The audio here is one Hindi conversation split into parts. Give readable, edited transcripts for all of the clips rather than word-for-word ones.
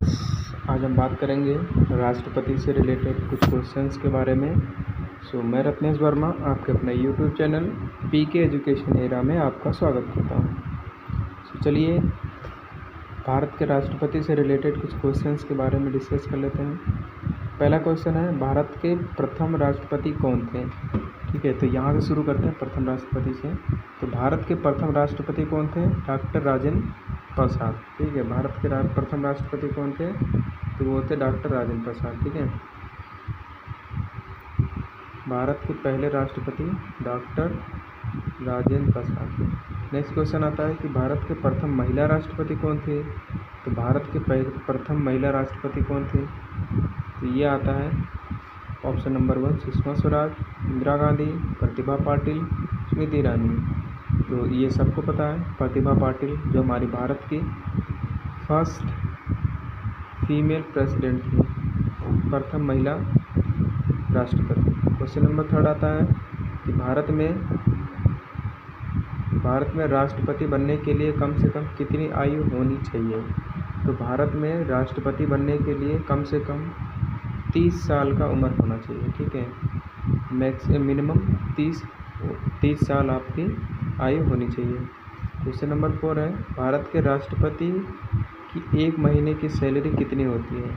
आज हम बात करेंगे राष्ट्रपति से रिलेटेड कुछ क्वेश्चंस के बारे में। मैं रत्नेश वर्मा आपके अपने YouTube channel PK education era में आपका स्वागत करता हूँ। चलिए भारत के राष्ट्रपति से रिलेटेड कुछ क्वेश्चंस के बारे में डिस्कस कर लेते हैं। पहला क्वेश्चन है, भारत के प्रथम राष्ट्रपति कौन थे? ठीक है, तो यहाँ से शुरू करते हैं प्रथम राष्ट्रपति से। तो भारत के प्रथम राष्ट्रपति कौन थे? डॉक्टर राजेंद्र प्रसाद। ठीक है, भारत के प्रथम राष्ट्रपति कौन थे? तो वो थे डॉक्टर राजेंद्र प्रसाद। ठीक है, भारत के पहले राष्ट्रपति doctor Rajendra Prasad. Next question आता है कि भारत के प्रथम महिला राष्ट्रपति कौन थे? तो भारत के प्रथम महिला राष्ट्रपति कौन थे? तो ये आता है ऑप्शन नंबर 1 सुषमा स्वराज, इंदिरा गांधी, प्रतिभा पाटिल, स्मृति ईरानी। तो ये सबको पता है, प्रतिभा पाटिल जो हमारी भारत की फर्स्ट फीमेल प्रेसिडेंट थी, प्रथम महिला राष्ट्रपति। क्वेश्चन नंबर 3 आता है कि भारत में राष्ट्रपति बनने के लिए कम से कम कितनी आयु होनी चाहिए? तो भारत में राष्ट्रपति बनने के लिए कम से कम 30 साल का उम्र होना चाहिए। ठीक है, मिनिमम 30 साल आपकी आयु होनी चाहिए। क्वेश्चन नंबर 4 है, भारत के राष्ट्रपति की एक महीने की सैलरी कितनी होती है?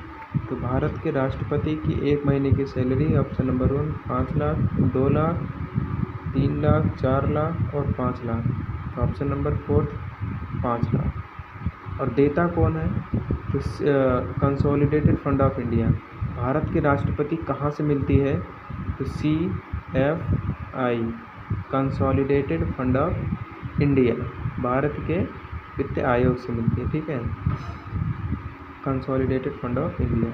तो भारत के राष्ट्रपति की एक महीने की salary option number 1 5 lakh, 2 lakh, 3 lakh, 4 lakh और 5 लाख। Option number 4 5 lakh. और देता कौन है? तो consolidated fund of India. Bharat के राष्ट्रपति कहाँ से मिलती है? तो CFI consolidated fund of India, Bharat के वित्त आयोग से मिलती है। ठीक है, consolidated fund of India.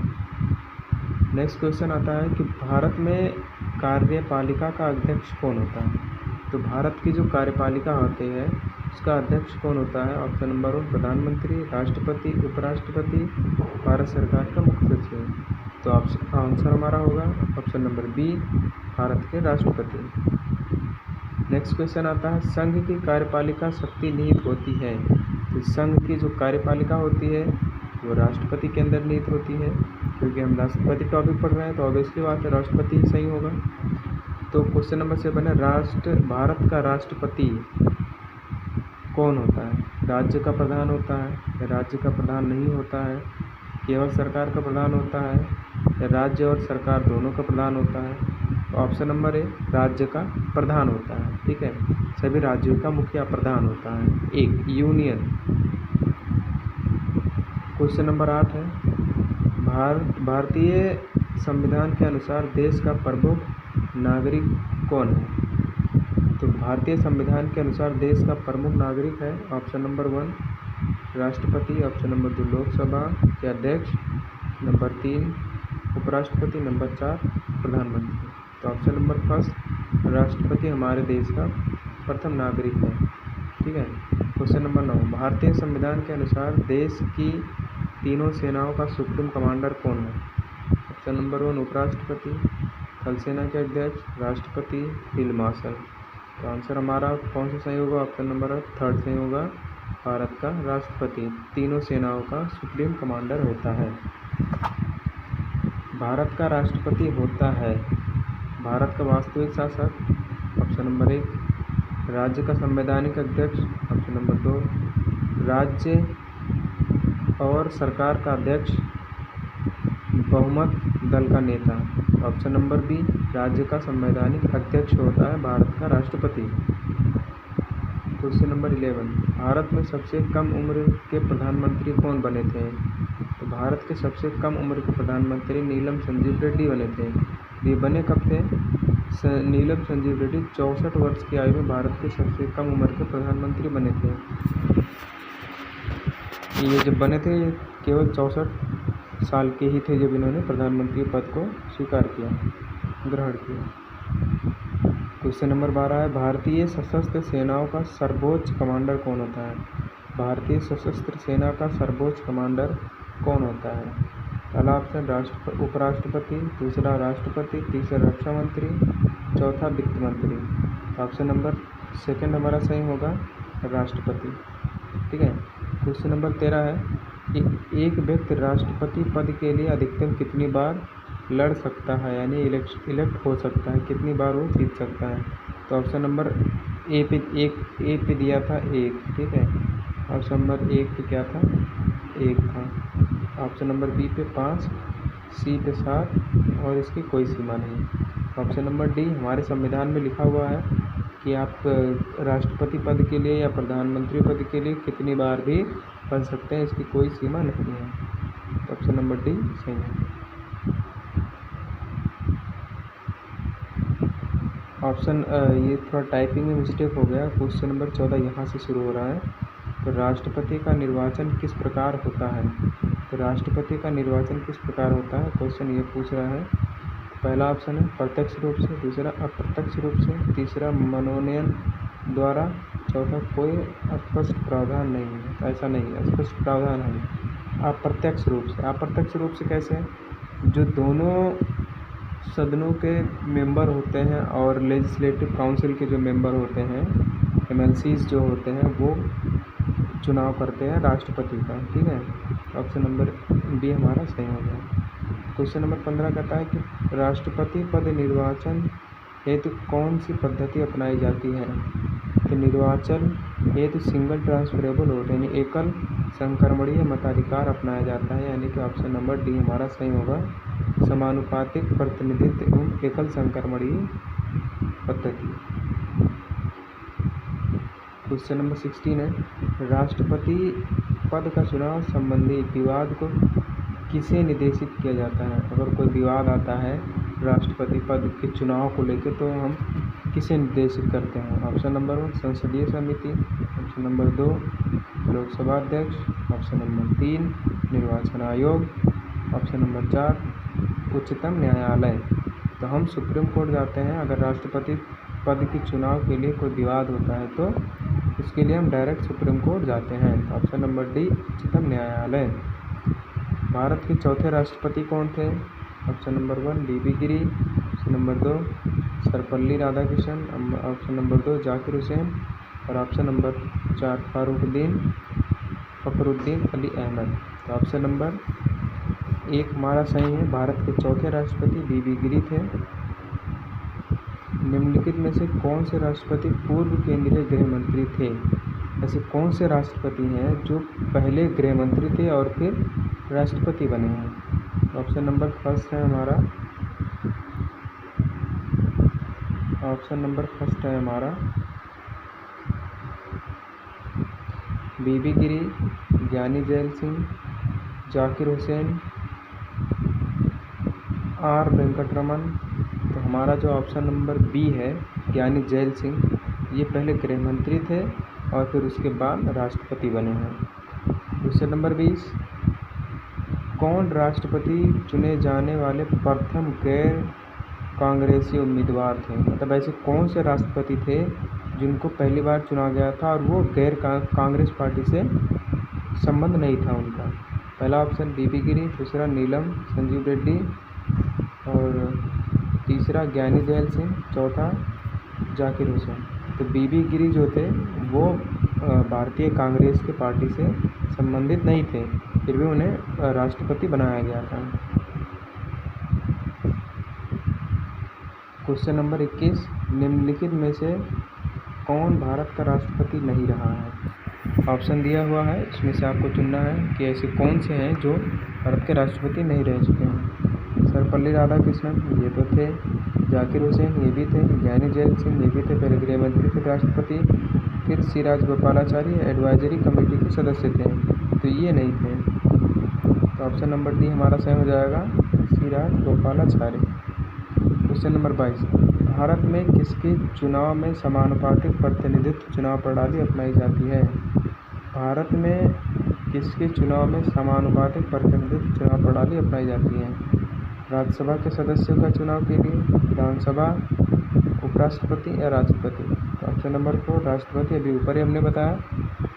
Next question आता है कि भारत में कार्यपालिका का अध्यक्ष कौन होता है? तो भारत की जो कार्यपालिका होती है उसका अध्यक्ष कौन होता है? ऑप्शन नंबर 1 प्रधानमंत्री, राष्ट्रपति, उपराष्ट्रपति, भारत सरकार का मुख्य सचिव। तो आंसर हमारा होगा ऑप्शन नंबर बी, भारत के राष्ट्रपति। नेक्स्ट क्वेश्चन आता है, संघ की कार्यपालिका शक्ति निहित होती है। तो संघ की जो कार्यपालिका होती है वो राष्ट्रपति के अंदर निहित होती है। क्योंकि हम राष्ट्रपति टॉपिक पढ़ रहे हैं तो ऑब्वियसली बात है राष्ट्रपति ही सही होगा। तो क्वेश्चन नंबर 7 है, भारत का राष्ट्रपति कौन होता है? राज्य का प्रधान होता है या राज्य का प्रधान नहीं होता है? केवल सरकार का प्रधान होता है या राज्य और सरकार दोनों का प्रधान होता है? तो ऑप्शन नंबर 1 राज्य का प्रधान होता है। ठीक है, सभी राज्यों का मुखिया प्रधान होता है, एक यूनियन। क्वेश्चन नंबर 8 है, भारतीय संविधान के अनुसार देश का प्रमुख नागरिक कौन है? तो भारतीय संविधान के अनुसार देश का प्रमुख नागरिक है ऑप्शन नंबर 1 राष्ट्रपति, ऑप्शन नंबर 2 लोकसभा के अध्यक्ष, नंबर 3 उपराष्ट्रपति, नंबर 4 प्रधानमंत्री। तो ऑप्शन नंबर 1 राष्ट्रपति हमारे देश का प्रथम नागरिक है। ठीक है, क्वेश्चन नंबर 9, भारतीय संविधान के अनुसार देश की तीनों सेनाओं का सुप्रीम कमांडर कौन है? ऑप्शन नंबर 1 उपराष्ट्रपति, थल सेना के अध्यक्ष, राष्ट्रपति, फील्ड मार्शल। तो आंसर हमारा कौन सा सही होगा? ऑप्शन नंबर 3 सही होगा, भारत का राष्ट्रपति तीनों सेनाओं का सुप्रीम कमांडर होता है। भारत का राष्ट्रपति होता है भारत का वास्तविक शासक, ऑप्शन नंबर 1 राज्य का संवैधानिक अध्यक्ष, ऑप्शन नंबर 2 राज्य और सरकार का अध्यक्ष, बहुमत दल का नेता। ऑप्शन नंबर बी राज्य का संवैधानिक अध्यक्ष होता है भारत का राष्ट्रपति। क्वेश्चन नंबर 11, भारत में सबसे कम उम्र के प्रधानमंत्री कौन बने थे? तो भारत के सबसे कम उम्र के प्रधानमंत्री नीलम संजीव रेड्डी बने थे। ये बने कब थे? नीलम संजीव रेड्डी 64 वर्ष की आयु में भारत के सबसे कम उम्र के प्रधानमंत्री बने थे। ये जब बने थे केवल 64 साल के ही थे जब इन्होंने प्रधानमंत्री पद को स्वीकार किया, ग्रहण किया। क्वेश्चन नंबर 12 है, भारतीय सशस्त्र सेनाओं का सर्वोच्च कमांडर कौन होता है? भारतीय सशस्त्र सेना का सर्वोच्च कमांडर कौन होता है? पहला ऑप्शन उपराष्ट्रपति, दूसरा राष्ट्रपति, तीसरा रक्षा मंत्री, चौथा वित्त मंत्री। ऑप्शन नंबर 2 हमारा सही होगा, राष्ट्रपति। ठीक है, क्वेश्चन नंबर 13 है, एक व्यक्ति राष्ट्रपति पद के लिए अधिकतम कितनी बार लड़ सकता है, यानी इलेक्ट हो सकता है, कितनी बार वो जीत सकता है। तो ऑप्शन नंबर ए पे दिया था 1, ठीक है। ऑप्शन नंबर 1 पे क्या था, 1 था। ऑप्शन नंबर बी पे 5, सी पे 7 और इसकी कोई सीमा नहीं। ऑप्शन नंबर डी, हमारे संविधान में लिखा हुआ है कि आप राष्ट्रपति पद के लिए या प्रधानमंत्री पद के लिए कितनी बार भी बन सकते हैं, इसकी कोई सीमा नहीं है। तो ऑप्शन नंबर डी सही है। ऑप्शन ये थोड़ा टाइपिंग में मिस्टेक हो गया। क्वेश्चन नंबर 14 यहाँ से शुरू हो रहा है। तो राष्ट्रपति का निर्वाचन किस प्रकार होता है। तो राष्ट्रपति का निर्वाचन किस प्रकार होता है, क्वेश्चन ये पूछ रहा है। पहला ऑप्शन है प्रत्यक्ष रूप से, दूसरा अप्रत्यक्ष रूप से, तीसरा मनोनयन द्वारा, चौथा कोई स्पष्ट प्रावधान नहीं है। तो ऐसा नहीं है, स्पष्ट प्रावधान है। अप्रत्यक्ष रूप से, अप्रत्यक्ष रूप से कैसे, जो दोनों सदनों के मेंबर होते हैं और लेजिस्लेटिव काउंसिल के जो मेंबर होते हैं, MLCs जो होते हैं, वो चुनाव करते हैं राष्ट्रपति का, ठीक है। ऑप्शन नंबर बी हमारा सही हो गया। क्वेश्चन नंबर 15 कहता है कि राष्ट्रपति पद निर्वाचन हेतु कौन सी पद्धति अपनाई जाती है। तो निर्वाचन हेतु सिंगल ट्रांसफरेबल वोट यानी एकल संक्रमणीय मताधिकार अपनाया जाता है, यानी कि ऑप्शन नंबर डी हमारा सही होगा, समानुपातिक प्रतिनिधित्व एवं एकल संक्रमणीय पद्धति। क्वेश्चन नंबर 16 है राष्ट्रपति पद का चुनाव संबंधी विवाद को किसे निर्देशित किया जाता है। अगर कोई विवाद आता है राष्ट्रपति पद के चुनाव को लेकर तो हम किसे निर्देशित करते हैं। ऑप्शन नंबर 1 संसदीय समिति, ऑप्शन नंबर 2 लोकसभा अध्यक्ष, ऑप्शन नंबर 3 निर्वाचन आयोग, ऑप्शन नंबर 4 उच्चतम न्यायालय। तो हम सुप्रीम कोर्ट जाते हैं अगर राष्ट्रपति पद के चुनाव के लिए कोई विवाद होता है तो उसके लिए हम डायरेक्ट सुप्रीम कोर्ट जाते हैं। ऑप्शन नंबर डी उच्चतम न्यायालय। भारत के चौथे राष्ट्रपति कौन थे। Option number 1 V V Giri, option number 2 Sarvepalli Radhakrishnan, option number 2 Zakir Hussain और ऑप्शन नंबर 4 फखरुद्दीन अली अहमद। तो ऑप्शन नंबर 1 हमारा सही है, भारत के चौथे राष्ट्रपति बीबी गिरी थे। निम्नलिखित में से कौन से राष्ट्रपति पूर्व केंद्रीय गृह मंत्री थे। ऐसे कौन से राष्ट्रपति हैं जो पहले गृह मंत्री थे और फिर राष्ट्रपति बने हैं। ऑप्शन नंबर फर्स्ट है हमारा, ऑप्शन नंबर फर्स्ट है हमारा बीबी गिरी, ज्ञानी जैल सिंह, जाकिर हुसैन, आर वेंकटरमन। तो हमारा जो ऑप्शन नंबर बी है ज्ञानी जैल सिंह, ये पहले गृह मंत्री थे और फिर उसके बाद राष्ट्रपति बने हैं। क्वेश्चन नंबर 20 कौन राष्ट्रपति चुने जाने वाले प्रथम गैर कांग्रेसी उम्मीदवार थे। मतलब ऐसे कौन से राष्ट्रपति थे जिनको पहली बार चुना गया था और वो गैर कांग्रेस पार्टी से संबंध नहीं था उनका। पहला ऑप्शन बीबी गिरी, दूसरा नीलम संजीव रेड्डी और तीसरा ज्ञानी जैल सिंह, चौथा जाकिर हुसैन। तो बीबी गिरी जो थे वो भारतीय कांग्रेस के पार्टी से संबंधित नहीं थे, फिर भी उन्हें राष्ट्रपति बनाया गया था। क्वेश्चन नंबर 21 निम्नलिखित में से कौन भारत का राष्ट्रपति नहीं रहा है। ऑप्शन दिया हुआ है, इसमें से आपको चुनना है कि ऐसे कौन से हैं जो भारत के राष्ट्रपति नहीं रह चुके हैं। सर्वपल्ली राधाकृष्णन ये तो थे, जाकिर हुसैन ये भी थे, ज्ञानी जैल सिंह ये भी थे, पहले गृह मंत्री फिर राष्ट्रपति, फिर सी राजगोपालाचारी एडवाइजरी कमेटी के सदस्य थे, तो ये नहीं थे। तो ऑप्शन नंबर डी हमारा सही हो जाएगा, सी राजगोपालाचारी। क्वेश्चन नंबर 22 भारत में किसके चुनाव में समानुपातिक प्रतिनिधित्व चुनाव प्रणाली अपनाई जाती है। भारत में किसके चुनाव में समानुपातिक प्रतिनिधित्व चुनाव प्रणाली अपनाई जाती है। राज्यसभा के सदस्यों का चुनाव के लिए, विधानसभा, उपराष्ट्रपति या राष्ट्रपति। तो ऑप्शन नंबर 4 राष्ट्रपति। अभी ऊपर ही हमने बताया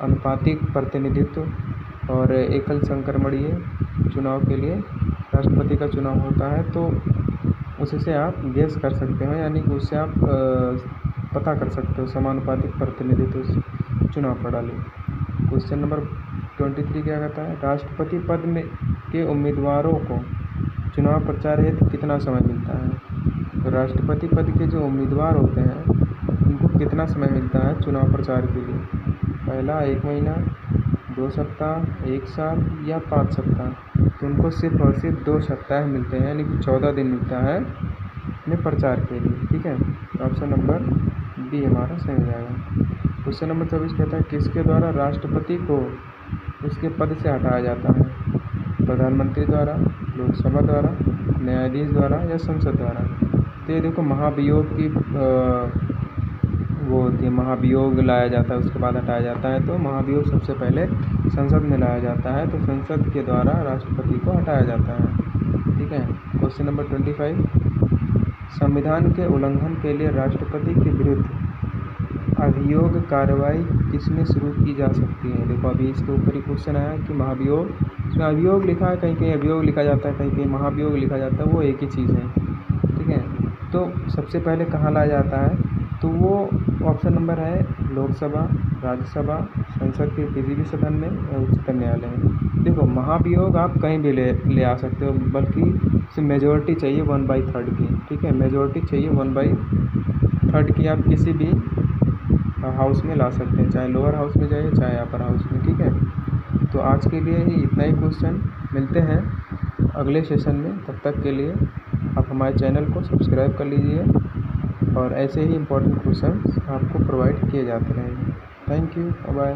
अनुपातिक प्रतिनिधित्व और एकल संक्रमणीय चुनाव के लिए राष्ट्रपति का चुनाव होता है, तो उसी से आप गेस कर सकते हो, यानी कि उससे आप पता कर सकते हो समानुपातिक प्रतिनिधित्व चुनाव प्रणाली। क्वेश्चन नंबर 23 क्या कहता है, राष्ट्रपति पद में के उम्मीदवारों को चुनाव प्रचार हेतु कितना समय मिलता है। तो राष्ट्रपति पद के जो उम्मीदवार होते हैं उनको कितना समय मिलता है चुनाव प्रचार के लिए। पहला 1 महीना, 2 सप्ताह, 1 साल या 5 सप्ताह। तो उनको सिर्फ और सिर्फ 2 सप्ताह मिलते हैं, यानी कि 14 दिन मिलता है अपने प्रचार के लिए। ठीक है, तो ऑप्शन नंबर बी हमारा सही हो जाएगा। क्वेश्चन नंबर 24 कहता है किसके द्वारा राष्ट्रपति को उसके पद से हटाया जाता है। प्रधानमंत्री द्वारा, लोकसभा द्वारा, न्यायाधीश द्वारा या संसद द्वारा। तो ये देखो महाभियोग की वो होती है, महाभियोग लाया जाता है उसके बाद हटाया जाता है। तो महाभियोग सबसे पहले संसद में लाया जाता है, तो संसद के द्वारा राष्ट्रपति को हटाया जाता है। ठीक है, क्वेश्चन नंबर 25 संविधान के उल्लंघन के लिए राष्ट्रपति के विरुद्ध अभियोग कार्रवाई किसमें शुरू की जा सकती है। देखो अभी इसके ऊपर ही क्वेश्चन आया कि महाभियोग, इसमें अभियोग लिखा है, कहीं कहीं अभियोग लिखा जाता है, कहीं कहीं महाभियोग लिखा जाता है, वो एक ही चीज़ है। ठीक है, तो सबसे पहले कहाँ लाया जाता है, तो वो ऑप्शन नंबर है लोकसभा, राज्यसभा, संसद के किसी भी सदन में या उच्चतम न्यायालय में। देखो महाभियोग आप कहीं भी ले आ सकते हो, बल्कि इसमें मेजोरिटी चाहिए 1/3 की। ठीक है, मेजोरिटी चाहिए 1/3 की, आप किसी भी हाउस में ला सकते हैं, चाहे लोअर हाउस में जाइए चाहे अपर हाउस में। ठीक है, तो आज के लिए ही इतना ही क्वेश्चन, मिलते हैं अगले सेशन में। तब तक के लिए आप हमारे चैनल को सब्सक्राइब कर लीजिए और ऐसे ही इम्पोर्टेंट क्वेश्चन आपको प्रोवाइड किए जाते रहेंगे। Thank you, bye.